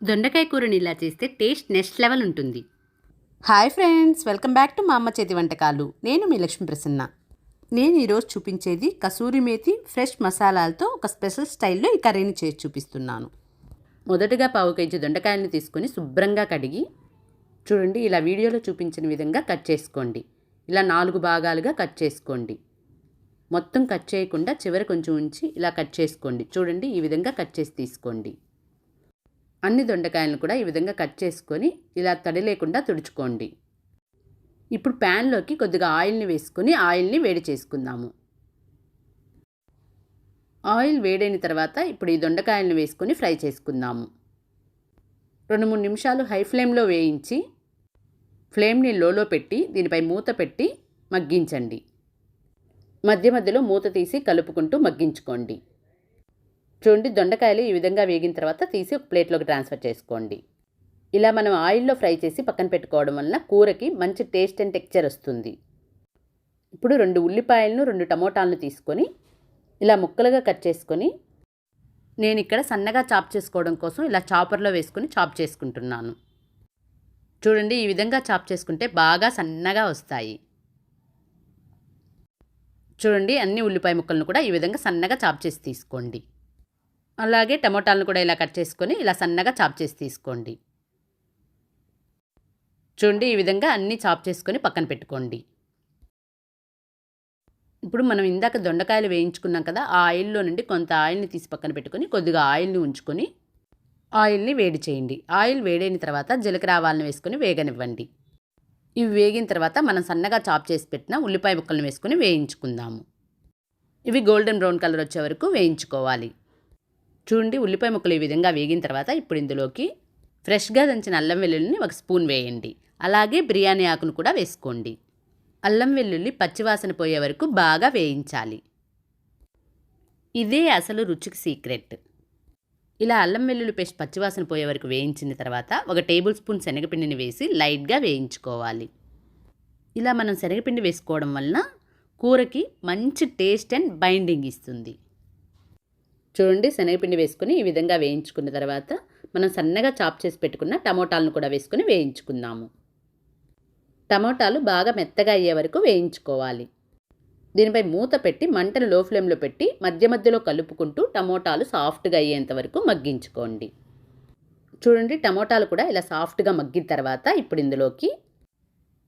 దొండకాయ కూరని ఇలా చేస్తే టేస్ట్ నెక్స్ట్ లెవెల్ ఉంటుంది. Hi friends, welcome back to మా అమ్మ చేతి వంటకాలు. నేను మీ లక్ష్మీ ప్రసన్న. నేను ఈరోజు చూపించేది కసూరి మేతి ఫ్రెష్ మసాలాలతో ఒక స్పెషల్ స్టైల్లో ఈ కర్రీని చేసి చూపిస్తున్నాను. మొదటగా 1/2 కేజీ దొండకాయలను తీసుకొని శుభ్రంగా కడిగి చూడండి, ఇలా వీడియోలో చూపించిన విధంగా కట్ చేసుకోండి. ఇలా 4 భాగాలుగా కట్ చేసుకోండి. మొత్తం కట్ చేయకుండా చివరి కొంచెం ఉంచి ఇలా కట్ చేసుకోండి. చూడండి, ఈ విధంగా కట్ చేసి తీసుకోండి. అన్ని దొండకాయలను కూడా ఈ విధంగా కట్ చేసుకొని ఇలా తడి లేకుండా తుడుచుకోండి. ఇప్పుడు ప్యాన్లోకి కొద్దిగా ఆయిల్ని వేసుకొని ఆయిల్ని వేడి చేసుకుందాము. ఆయిల్ వేడైన తర్వాత ఇప్పుడు ఈ దొండకాయలను వేసుకొని ఫ్రై చేసుకుందాము. 2-3 నిమిషాలు హై ఫ్లేమ్లో వేయించి ఫ్లేమ్ని లోలో పెట్టి దీనిపై మూత పెట్టి మగ్గించండి. మధ్య మధ్యలో మూత తీసి కలుపుకుంటూ మగ్గించుకోండి. చూడండి, దొండకాయలు ఈ విధంగా వేగిన తర్వాత తీసి ఒక ప్లేట్లోకి ట్రాన్స్ఫర్ చేసుకోండి. ఇలా మనం ఆయిల్లో ఫ్రై చేసి పక్కన పెట్టుకోవడం వలన కూరకి మంచి టేస్ట్ అండ్ టెక్స్చర్ వస్తుంది. ఇప్పుడు 2 ఉల్లిపాయలను 2 టమోటాలను తీసుకొని ఇలా ముక్కలుగా కట్ చేసుకొని నేను ఇక్కడ సన్నగా చాప్ చేసుకోవడం కోసం ఇలా చాపర్లో వేసుకొని చాప్ చేసుకుంటున్నాను. చూడండి, ఈ విధంగా చాప్ చేసుకుంటే బాగా సన్నగా వస్తాయి. చూడండి, అన్ని ఉల్లిపాయ ముక్కలను కూడా ఈ విధంగా సన్నగా చాప్ చేసి తీసుకోండి. అలాగే టమోటాలను కూడా ఇలా కట్ చేసుకొని ఇలా సన్నగా చాప్ చేసి తీసుకోండి. చూడండి, ఈ విధంగా అన్నీ చాప్ చేసుకొని పక్కన పెట్టుకోండి. ఇప్పుడు మనం ఇందాక దొండకాయలు వేయించుకున్నాం కదా, ఆ ఆయిల్లో నుండి కొంత ఆయిల్ని తీసి పక్కన పెట్టుకొని కొద్దిగా ఆయిల్ని ఉంచుకొని ఆయిల్ని వేడి చేయండి. ఆయిల్ వేడైన తర్వాత జీలకర్ర ఆవాలను వేసుకొని వేగనివ్వండి. ఇవి వేగిన తర్వాత మనం సన్నగా చాప్ చేసి పెట్టిన ఉల్లిపాయ ముక్కలను వేసుకొని వేయించుకుందాము. ఇవి గోల్డెన్ బ్రౌన్ కలర్ వచ్చే వరకు వేయించుకోవాలి. చూడండి, ఉల్లిపాయ ముక్కలు ఈ విధంగా వేగిన తర్వాత ఇప్పుడు ఇందులోకి ఫ్రెష్గా దంచిన అల్లం వెల్లుల్లిని 1 స్పూన్ వేయండి. అలాగే బిర్యానీ ఆకును కూడా వేసుకోండి. అల్లం వెల్లుల్లి పచ్చివాసన పోయే వరకు బాగా వేయించాలి. ఇదే అసలు రుచికి సీక్రెట్. ఇలా అల్లం వెల్లుల్లి పేస్ట్ పచ్చివాసన పోయే వరకు వేయించిన తర్వాత 1 టేబుల్ స్పూన్ శనగపిండిని వేసి లైట్గా వేయించుకోవాలి. ఇలా మనం శనగపిండి వేసుకోవడం వలన కూరకి మంచి టేస్ట్ అండ్ బైండింగ్ ఇస్తుంది. చూడండి, శనగపిండి వేసుకొని ఈ విధంగా వేయించుకున్న తర్వాత మనం సన్నగా చాప్ చేసి పెట్టుకున్న టమోటాలను కూడా వేసుకొని వేయించుకుందాము. టమోటాలు బాగా మెత్తగా అయ్యే వరకు వేయించుకోవాలి. దీనిపై మూత పెట్టి మంటను లో ఫ్లేమ్లో పెట్టి మధ్య మధ్యలో కలుపుకుంటూ టమోటాలు సాఫ్ట్గా అయ్యేంత వరకు మగ్గించుకోండి. చూడండి, టమోటాలు కూడా ఇలా సాఫ్ట్గా మగ్గిన తర్వాత ఇప్పుడు ఇందులోకి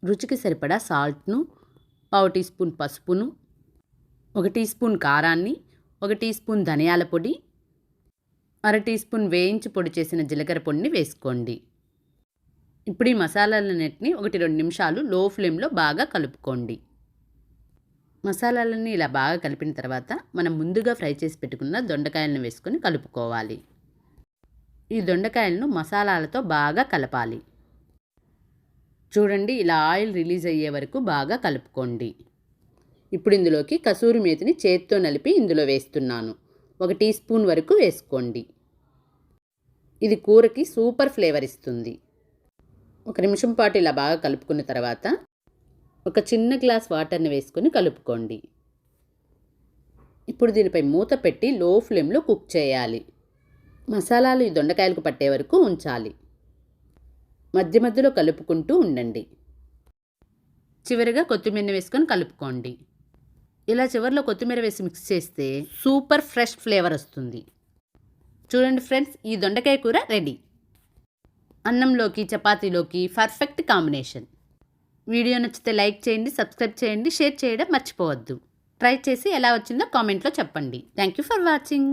రుచికి సరిపడా సాల్ట్ను, 1/2 టీ స్పూన్ పసుపును, 1 టీ స్పూన్ కారాన్ని, 1 టీ స్పూన్ ధనియాల పొడి, 1/2 టీ స్పూన్ వేయించి పొడి చేసిన జీలకర్ర పొడిని వేసుకోండి. ఇప్పుడు ఈ మసాలాలన్నిటిని 1-2 నిమిషాలు లో ఫ్లేమ్లో బాగా కలుపుకోండి. మసాలాలన్నీ ఇలా బాగా కలిపిన తర్వాత మనం ముందుగా ఫ్రై చేసి పెట్టుకున్న దొండకాయలను వేసుకొని కలుపుకోవాలి. ఈ దొండకాయలను మసాలాలతో బాగా కలపాలి. చూడండి, ఇలా ఆయిల్ రిలీజ్ అయ్యే వరకు బాగా కలుపుకోండి. ఇప్పుడు ఇందులోకి కసూరి మేతిని చేత్తో నలిపి ఇందులో వేస్తున్నాను. 1 టీ స్పూన్ వరకు వేసుకోండి. ఇది కూరకి సూపర్ ఫ్లేవర్ ఇస్తుంది. 1 నిమిషం పాటు ఇలా బాగా కలుపుకున్న తర్వాత ఒక చిన్న గ్లాస్ వాటర్ని వేసుకొని కలుపుకోండి. ఇప్పుడు దీనిపై మూత పెట్టి లో ఫ్లేమ్లో కుక్ చేయాలి. మసాలాలు ఈ దొండకాయలకు పట్టే వరకు ఉంచాలి. మధ్య మధ్యలో కలుపుకుంటూ ఉండండి. చివరిగా కొత్తిమీరని వేసుకొని కలుపుకోండి. ఇలా చివరిలో కొత్తిమీర వేసి మిక్స్ చేస్తే సూపర్ ఫ్రెష్ ఫ్లేవర్ వస్తుంది. చూడండి ఫ్రెండ్స్, ఈ దొండకాయ కూర రెడీ. అన్నంలోకి చపాతీలోకి పర్ఫెక్ట్ కాంబినేషన్. వీడియో నచ్చితే లైక్ చేయండి, సబ్స్క్రైబ్ చేయండి, షేర్ చేయడం మర్చిపోవద్దు. ట్రై చేసి ఎలా వచ్చిందో కామెంట్లో చెప్పండి. Thank you for watching.